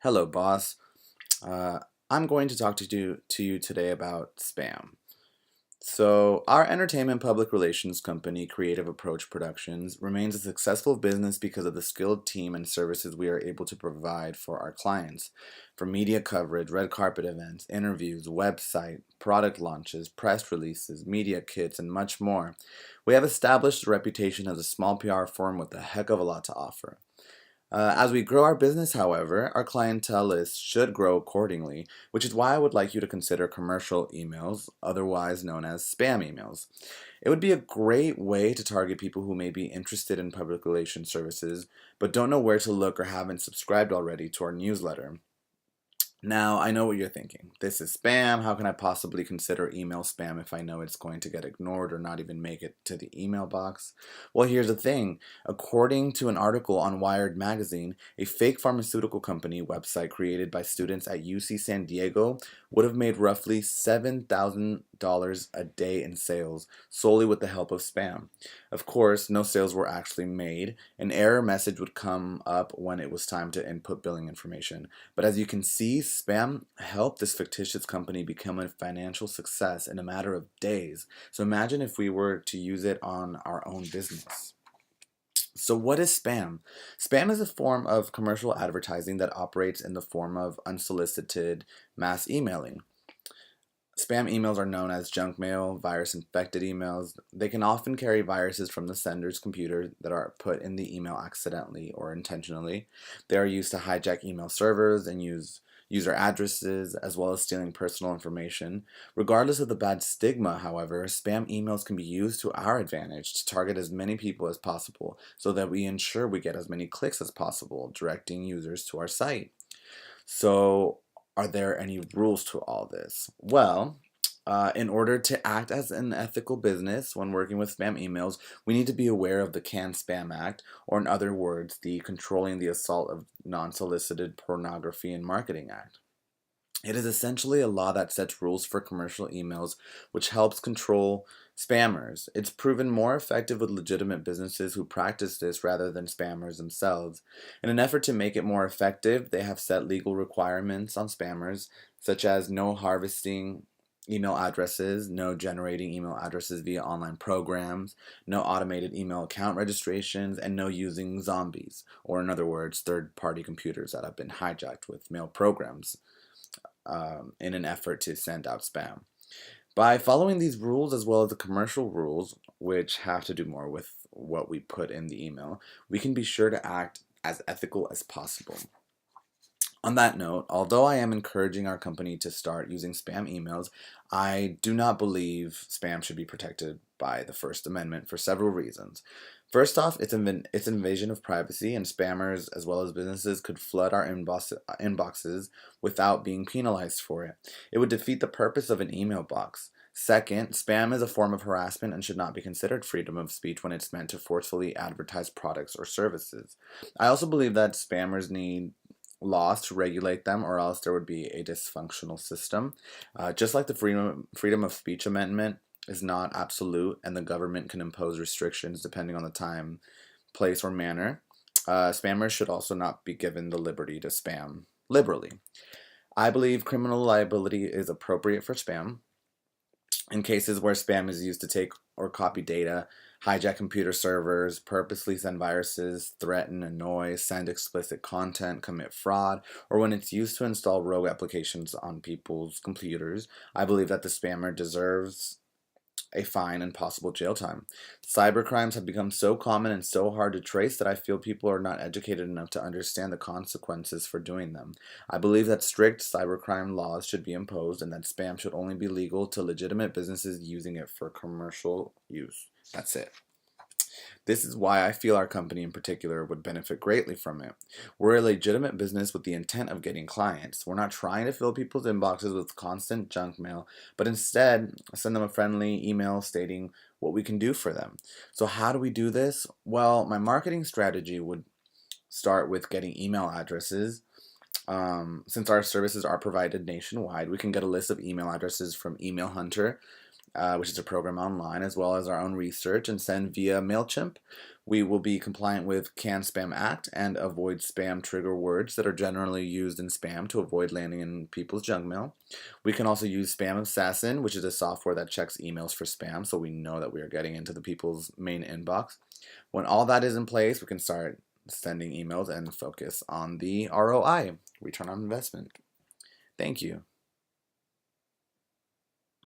Hello, boss. Uh, I'm going to talk to you today about spam. So, our entertainment public relations company, Creative Approach Productions, remains a successful business because of the skilled team and services we are able to provide for our clients. From media coverage, red carpet events, interviews, website, product launches, press releases, media kits, and much more. We have established a reputation as a small PR firm with a heck of a lot to offer. As we grow our business, however, our clientele list should grow accordingly, which is why I would like you to consider commercial emails, otherwise known as spam emails. It would be a great way to target people who may be interested in public relations services, but don't know where to look or haven't subscribed already to our newsletter. Now, I know what you're thinking. This is spam. How can I possibly consider email spam if I know it's going to get ignored or not even make it to the email box? Well, here's the thing. According to an article on Wired Magazine, a fake pharmaceutical company website created by students at UC San Diego would have made roughly $7,000 a day in sales solely with the help of spam. Of course, no sales were actually made. An error message would come up when it was time to input billing information. But as you can see, spam helped this fictitious company become a financial success in a matter of days. So imagine if we were to use it on our own business. So, what is spam? Spam is a form of commercial advertising that operates in the form of unsolicited mass emailing. Spam emails are known as junk mail, virus infected emails. They can often carry viruses from the sender's computer that are put in the email accidentally or intentionally. They are used to hijack email servers and use user addresses as well as stealing personal information. Regardless of the bad stigma, however, spam emails can be used to our advantage to target as many people as possible so that we ensure we get as many clicks as possible, directing users to our site. So, are there any rules to all this? Well, in order to act as an ethical business when working with spam emails, we need to be aware of the CAN Spam Act, or in other words, the Controlling the Assault of Non Solicited Pornography and Marketing Act. It is essentially a law that sets rules for commercial emails, which helps control spammers. It's proven more effective with legitimate businesses who practice this rather than spammers themselves. In an effort to make it more effective, they have set legal requirements on spammers, such as no harvesting email addresses, no generating email addresses via online programs, no automated email account registrations, and no using zombies, or in other words, third party computers that have been hijacked with mail programs in an effort to send out spam. By following these rules as well as the commercial rules, which have to do more with what we put in the email, we can be sure to act as ethical as possible. On that note, although I am encouraging our company to start using spam emails, I do not believe spam should be protected by the First Amendment for several reasons. First off, it's an invasion of privacy, and spammers as well as businesses could flood our inboxes without being penalized for it. It would defeat the purpose of an email box. Second, spam is a form of harassment and should not be considered freedom of speech when it's meant to forcefully advertise products or services. I also believe that spammers need laws to regulate them, or else there would be a dysfunctional system. Just like the freedom of speech amendment is not absolute, and the government can impose restrictions depending on the time, place, or manner. Spammers should also not be given the liberty to spam liberally. I believe criminal liability is appropriate for spam in cases where spam is used to take or copy data, hijack computer servers, purposely send viruses, threaten, annoy, send explicit content, commit fraud, or when it's used to install rogue applications on people's computers, I believe that the spammer deserves a fine and possible jail time. Cybercrimes have become so common and so hard to trace that I feel people are not educated enough to understand the consequences for doing them. I believe that strict cybercrime laws should be imposed and that spam should only be legal to legitimate businesses using it for commercial use. That's it. This is why I feel our company in particular would benefit greatly from it. We're a legitimate business with the intent of getting clients. We're not trying to fill people's inboxes with constant junk mail, but instead send them a friendly email stating what we can do for them. So, how do we do this? Well, my marketing strategy would start with getting email addresses. Since our services are provided nationwide, we can get a list of email addresses from Email Hunter, which is a program online, as well as our own research, and send via MailChimp. We will be compliant with CAN Spam Act and avoid spam trigger words that are generally used in spam to avoid landing in people's junk mail. We can also use Spam Assassin, which is a software that checks emails for spam, so we know that we are getting into the people's main inbox. When all that is in place, we can start sending emails and focus on the ROI, return on investment. Thank you.